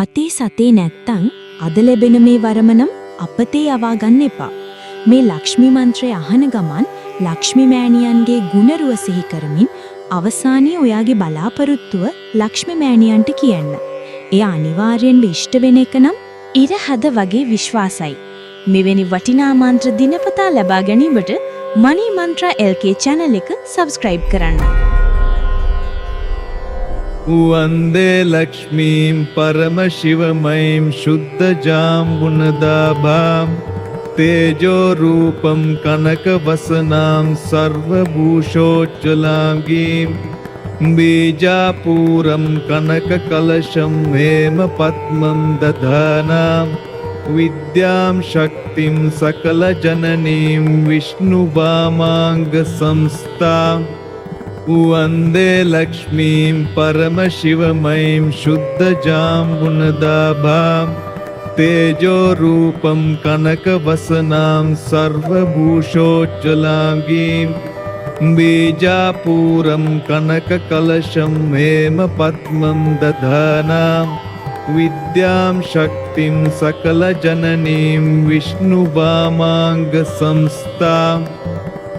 අතේ සතේ නැත්තං අද ලැබෙන මේ වරම නම් අපතේ යවා ගන්න එපා. මේ ලක්ෂ්මී මන්ත්‍රය අහන ගමන් ලක්ෂ්මී මෑණියන්ගේ ගුණරුව සිහි කරමින් අවසානයේ ඔයාගේ බලාපොරොත්තුව ලක්ෂ්මී මෑණියන්ට කියන්න. එයා අනිවාර්යෙන්ම ඉෂ්ට වෙන එක නම් ඉර හද වගේ විශ්වාසයි. මෙවැනි වටිනා මන්ත්‍ර දිනපතා ලබා ගැනීමට මනී මන්ත්‍රා LK channel එක subscribe කරන්න. वन्दे लक्ष्मीं परमशिवमयीं शुद्धजाम्बुनदाभां तेजोरूपं कनकवसनां सर्वभूषोज्ज्वलाङ्गीं बीजापूरं कनककलशं हेमपद्मं दधानां विद्यां शक्तिं सकलजननीं विष्णुवामाङ्गसंस्थां वन्दे लक्ष्मीं परमशिवमयीं शुद्धजाम्बुनदाभां तेजोरूपं कनकवसनां सर्वभूषोज्ज्वलाङ्गीं बीजापूरं कनककलशं हेमपद्मं दधानां विद्यां शक्तिं सकलजननीं विष्णुवामाङ्गसंस्थां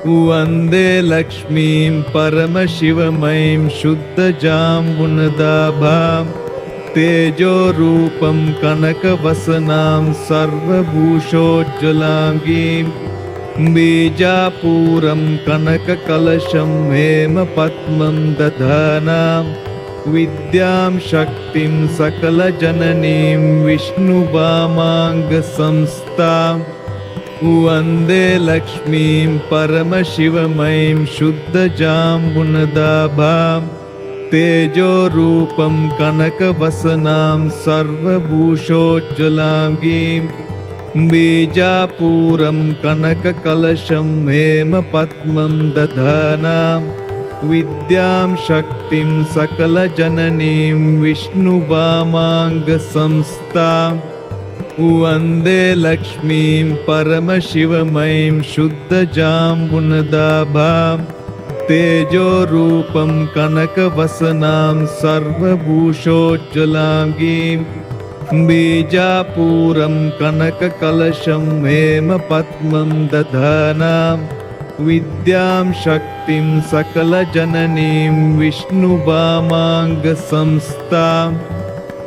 वन्दे लक्ष्मीं परमशिवमयीं शुद्धजाम्बुनदाभां तेजोरूपं कनकवसनां सर्वभूषोज्ज्वलाङ्गीं बीजापूरं कनककलशं हेमपद्मं दधानां विद्यां शक्तिं सकलजननीं विष्णुवामाङ्गसंस्थां वन्दे लक्ष्मीं परमशिवमयीं शुद्धजाम्बुनदाभां तेजोरूपं कनकवसनां सर्वभूषोज्ज्वलाङ्गीं बीजापूरं कनककलशं हेमपद्मं दधानां विद्यां शक्तिं सकलजननीं विष्णुवामाङ्गसंस्थां वन्दे लक्ष्मीं परमशिवमयीं शुद्धजाम्बुनदाभां तेजोरूपं कनकवसनां सर्वभूषोज्ज्वलाङ्गीं बीजापूरं कनककलशं हेमपद्मं दधानां विद्यां शक्तिं सकलजननीं विष्णुवामाङ्गसंस्थां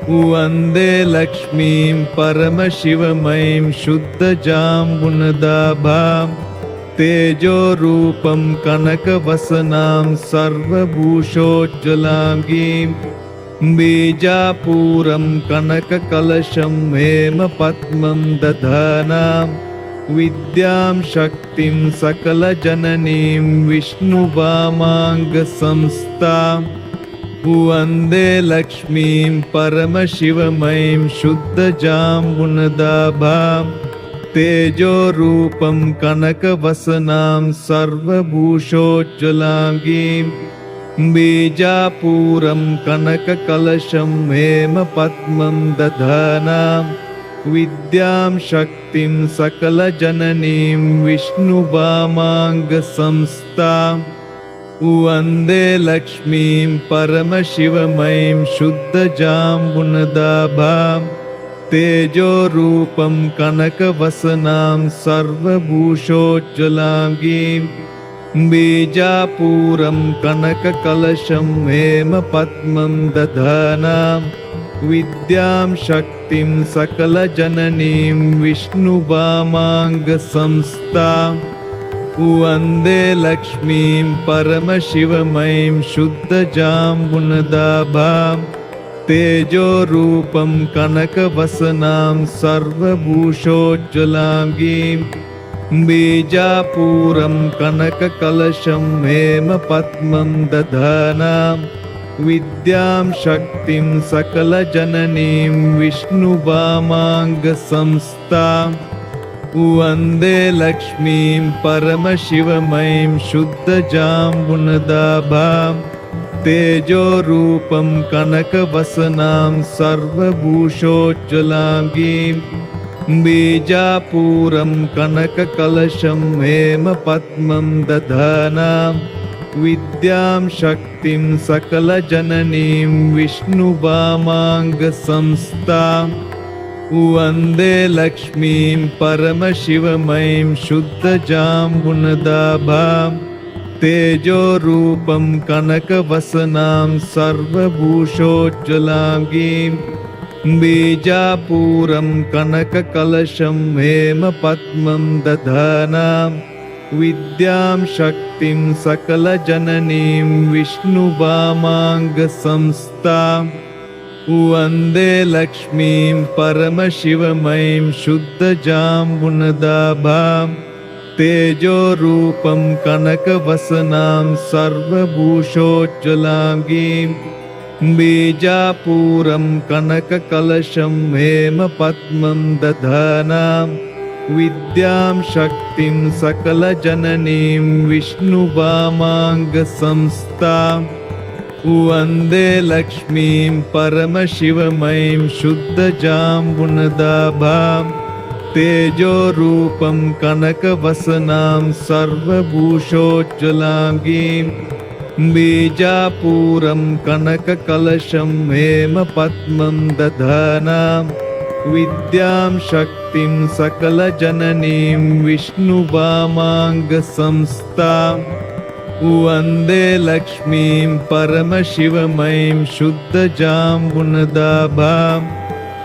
वन्दे लक्ष्मीं परमशिवमयीं शुद्धजाम्बुनदाभां तेजोरूपं कनकवसनां सर्वभूषोज्ज्वलाङ्गीं बीजापूरं कनककलशं हेमपद्मं दधानां विद्यां शक्तिं सकलजननीं विष्णुवामाङ्गसंस्थां वन्दे लक्ष्मीं परमशिवमयीं शुद्धजाम्बुनदाभां तेजोरूपं कनकवसनां सर्वभूषोज्ज्वलाङ्गीं बीजापूरं कनककलशं हेमपद्मं दधानां विद्यां शक्तिं सकलजननीं विष्णुवामाङ्गसंस्थां वन्दे लक्ष्मीं परमशिवमयीं शुद्धजाम्बुनदाभां तेजोरूपं कनकवसनां सर्वभूषोज्ज्वलाङ्गीं बीजापूरं कनककलशं हेमपद्मं दधानां विद्यां शक्तिं सकलजननीं विष्णुवामाङ्गसंस्थां वन्दे लक्ष्मीं परमशिवमयीं शुद्धजाम्बुनदाभां तेजोरूपं कनकवसनां सर्वभूषोज्ज्वलाङ्गीं बीजापूरं कनककलशं हेमपद्मं दधानां विद्यां शक्तिं सकलजननीं विष्णुवामाङ्गसंस्थां वन्दे लक्ष्मीं परमशिवमयीं शुद्धजाम्बुनदाभां तेजोरूपं कनकवसनां सर्वभूषोज्ज्वलाङ्गीं बीजापूरं कनककलशं हेमपद्मं दधानां विद्यां शक्तिं सकलजननीं विष्णुवामाङ्गसंस्थां वन्दे लक्ष्मीं परमशिवमयीं शुद्धजाम्बुनदाभां तेजोरूपं कनकवसनां सर्वभूषोज्ज्वलाङ्गीं बीजापूरं कनककलशं हेमपद्मं दधानां विद्यां शक्तिं सकलजननीं विष्णुवामाङ्गसंस्थां वन्दे लक्ष्मीं परमशिवमयीं शुद्धजाम्बुनदाभां तेजोरूपं कनकवसनां सर्वभूषोज्ज्वलाङ्गीं बीजापूरं कनककलशं हेमपद्मं दधानां विद्यां शक्तिं सकलजननीं विष्णुवामाङ्गसंस्थां वन्दे लक्ष्मीं परमशिवमयीं शुद्धजाम्बुनदाभां तेजोरूपं कनकवसनां सर्वभूषोज्ज्वलाङ्गीं बीजापूरं कनककलशं हेमपद्मं दधानां विद्यां शक्तिं सकलजननीं विष्णुवामाङ्गसंस्थां वन्दे लक्ष्मीं परमशिवमयीं शुद्धजाम्बुनदाभां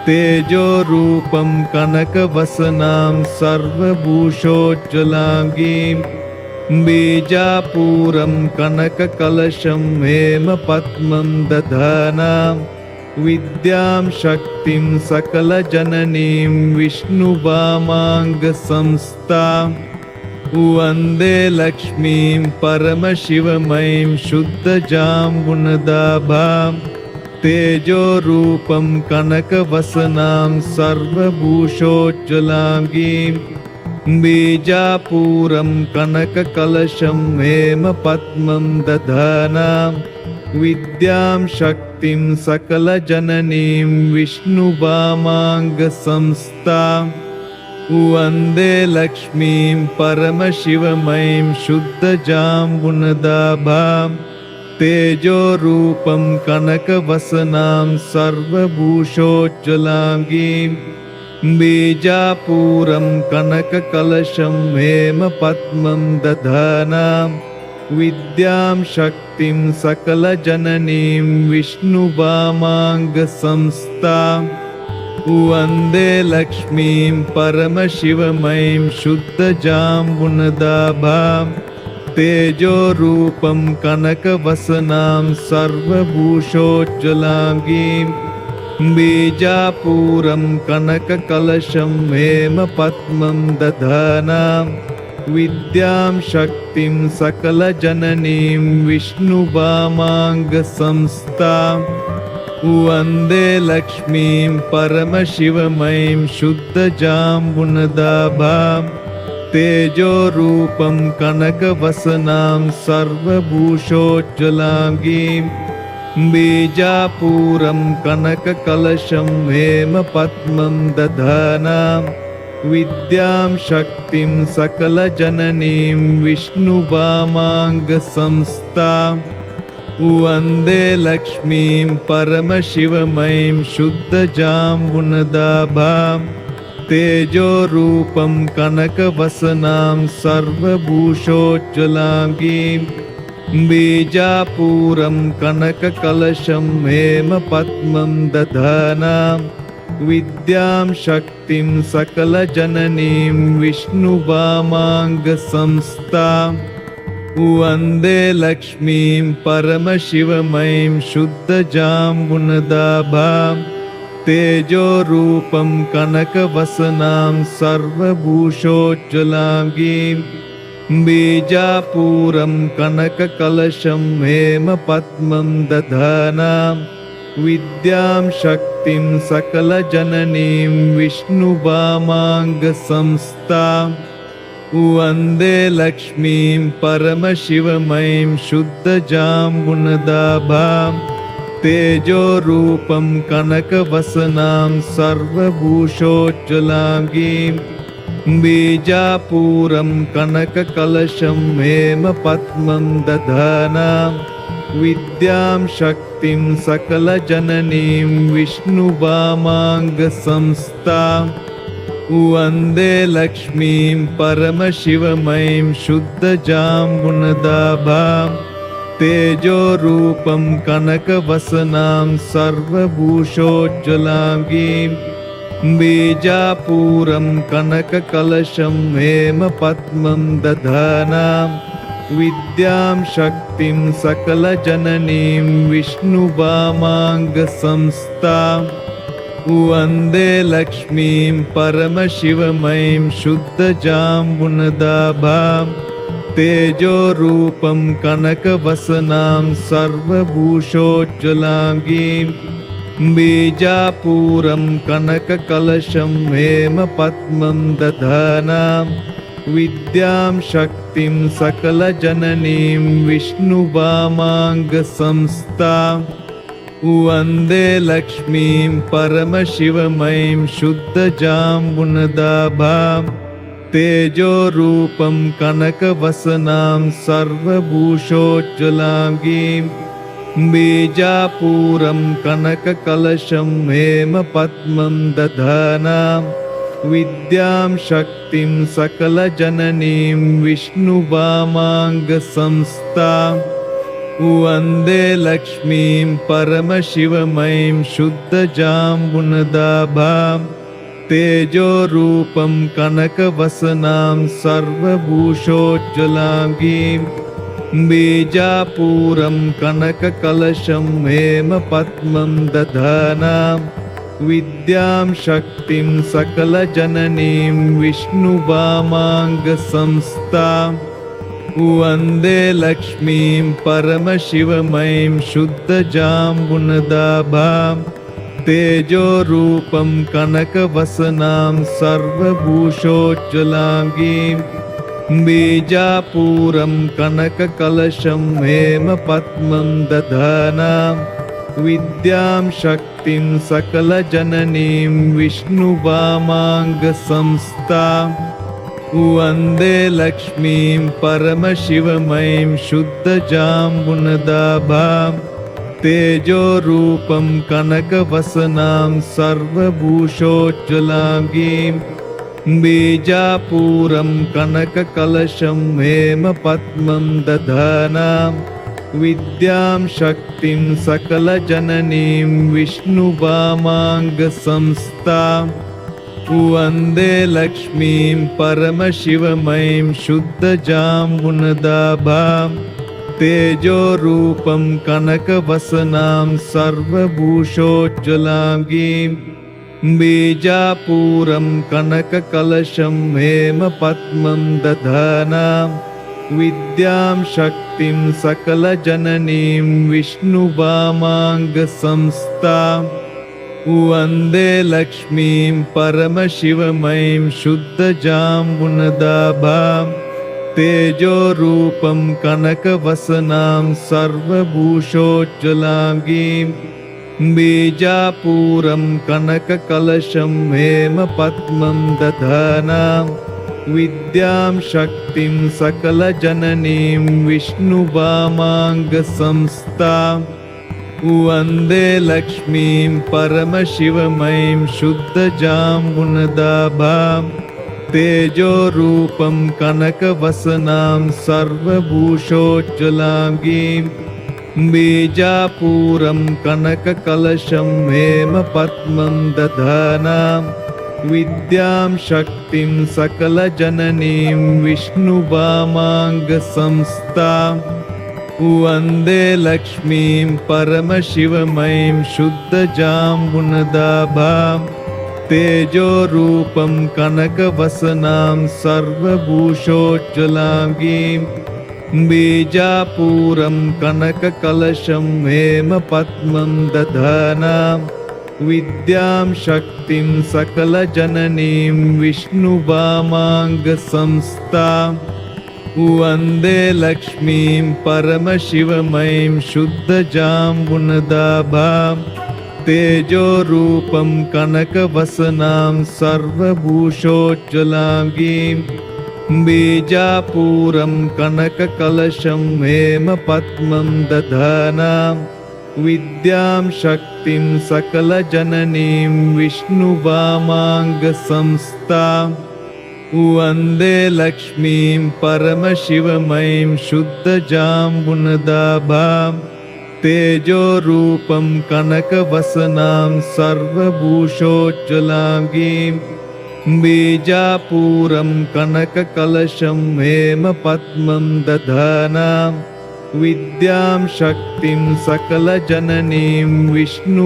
तेजोरूपं कनकवसनां सर्वभूषोज्ज्वलाङ्गीं बीजापूरं कनककलशं हेमपद्मं दधानां विद्यां शक्तिं सकलजननीं विष्णुवामाङ्गसंस्थां वन्दे लक्ष्मीं परमशिवमयीं शुद्धजाम्बुनदाभां तेजोरूपं कनकवसनां सर्वभूषोज्ज्वलाङ्गीं बीजापूरं कनककलशं हेमपद्मं दधानां विद्यां शक्तिं सकलजननीं विष्णुवामाङ्गसंस्थां वन्दे लक्ष्मीं परमशिवमयीं शुद्धजाम्बुनदाभां तेजोरूपं कनकवसनां सर्वभूषोज्ज्वलाङ्गीं बीजापूरं कनककलशं हेमपद्मं दधानां विद्यां शक्तिं सकलजननीं विष्णुवामाङ्गसंस्थां वन्दे लक्ष्मीं परमशिवमयीं शुद्धजाम्बुनदाभां तेजोरूपं कनकवसनां सर्वभूषोज्ज्वलाङ्गीं बीजापूरं कनककलशं हेमपद्मं दधानां विद्यां शक्तिं सकलजननीं विष्णुवामाङ्गसंस्थां वन्दे लक्ष्मीं परमशिवमयीं शुद्धजाम्बुनदाभां तेजोरूपं कनकवसनां सर्वभूषोज्ज्वलाङ्गीं बीजापूरं कनककलशं हेमपद्मं दधानां विद्यां शक्तिं सकलजननीं विष्णुवामाङ्गसंस्थां वन्दे लक्ष्मीं परमशिवमयीं शुद्धजाम्बुनदाभां तेजोरूपं कनकवसनां सर्वभूषोज्ज्वलाङ्गीं बीजापूरं कनककलशं हेमपद्मं दधानां विद्यां शक्तिं सकलजननीं विष्णुवामाङ्गसंस्थां वन्दे लक्ष्मीं परमशिवमयीं शुद्धजाम्बुनदाभां तेजोरूपं कनकवसनां सर्वभूषोज्ज्वलाङ्गीं बीजापूरं कनककलशं हेमपद्मं दधानां विद्यां शक्तिं सकलजननीं विष्णुवामाङ्गसंस्थां वन्दे लक्ष्मीं परमशिवमयीं शुद्धजाम्बुनदाभां तेजोरूपं कनकवसनां सर्वभूषोज्ज्वलाङ्गीं बीजापूरं कनककलशं हेमपद्मं दधानां विद्यां शक्तिं सकलजननीं विष्णुवामाङ्गसंस्थां वन्दे लक्ष्मीं परमशिवमयीं शुद्धजाम्बुनदाभां तेजोरूपं कनकवसनां सर्वभूषोज्ज्वलाङ्गीं बीजापूरं कनककलशं हेमपद्मं दधानां विद्यां शक्तिं सकलजननीं विष्णुवामाङ्गसंस्थां वन्दे लक्ष्मीं परमशिवमयीं शुद्धजाम्बुनदाभां तेजोरूपं कनकवसनां सर्वभूषोज्ज्वलाङ्गीं बीजापूरं कनककलशं हेमपद्मं दधानां विद्यां शक्तिं सकलजननीं विष्णुवामाङ्गसंस्थां वन्दे लक्ष्मीं परमशिवमयीं शुद्धजाम्बुनदाभां तेजोरूपं कनकवसनां सर्वभूषोज्ज्वलाङ्गीं बीजापूरं कनककलशं हेमपद्मं दधानां विद्यां शक्तिं सकलजननीं विष्णुवामाङ्गसंस्थां वन्दे लक्ष्मीं परमशिवमयीं शुद्धजाम्बुनदाभां तेजोरूपं कनकवसनां सर्वभूषोज्ज्वलाङ्गीं बीजापूरं कनककलशं हेमपद्मं दधानां विद्यां शक्तिं सकलजननीं विष्णुवामाङ्गसंस्थां वन्दे लक्ष्मीं परमशिवमयीं शुद्धजाम्बुनदाभां तेजोरूपं कनकवसनां सर्वभूषोज्ज्वलाङ्गीं बीजापूरं कनककलशं हेमपद्मं दधानां विद्यां शक्तिं सकलजननीं विष्णुवामाङ्गसंस्थां वन्दे लक्ष्मीं परमशिवमयीं शुद्धजाम्बुनदाभां तेजोरूपं कनकवसनां सर्वभूषोज्ज्वलाङ्गीं बीजापूरं कनककलशं हेमपद्मं दधानां विद्यां शक्तिं सकलजननीं विष्णुवामाङ्गसंस्थां वन्दे लक्ष्मीं परमशिवमयीं शुद्धजाम्बुनदाभां तेजोरूपं कनकवसनां सर्वभूषोज्ज्वलाङ्गीं बीजापूरं कनककलशं हेमपद्मं दधानां विद्यां शक्तिं सकलजननीं विष्णुवामाङ्गसंस्थां वन्दे लक्ष्मीं परमशिवमयीं शुद्धजाम्बुनदाभां तेजोरूपं कनकवसनां सर्वभूषोज्ज्वलाङ्गीं बीजापूरं कनककलशं हेमपद्मं दधानां विद्यां शक्तिं सकलजननीं विष्णुवामाङ्गसंस्थां वन्दे लक्ष्मीं परमशिवमयीं शुद्धजाम्बुनदाभां तेजोरूपं कनकवसनां सर्वभूषोज्ज्वलाङ्गीं बीजापूरं कनककलशं हेमपद्मं दधानां विद्यां शक्तिं सकलजननीं विष्णुवामाङ्गसंस्थां वन्दे लक्ष्मीं परमशिवमयीं शुद्धजाम्बुनदाभां तेजोरूपं कनकवसनां सर्वभूषोज्ज्वलाङ्गीं बीजापूरं कनककलशं हेमपद्मं दधानां विद्यां शक्तिं सकलजननीं विष्णुवामाङ्गसंस्थां वन्दे लक्ष्मीं परमशिवमयीं शुद्धजाम्बुनदाभां तेजोरूपं कनकवसनां सर्वभूषोज्ज्वलां गीं बीजापूरं कनककलशं हेमपद्मं दधानां विद्यां शक्तिं सकलजननीं विष्णुवामाङ्गसंस्थां वन्दे लक्ष्मीं परमशिवमयीं शुद्धजाम्बुनदाभां तेजोरूपं कनकवसनां सर्वभूषोज्ज्वलां गीं बीजापूरं कनककलशं हेमपद्मं दधानां विद्यां शक्तिं सकलजननीं विष्णुवामाङ्गसंस्थां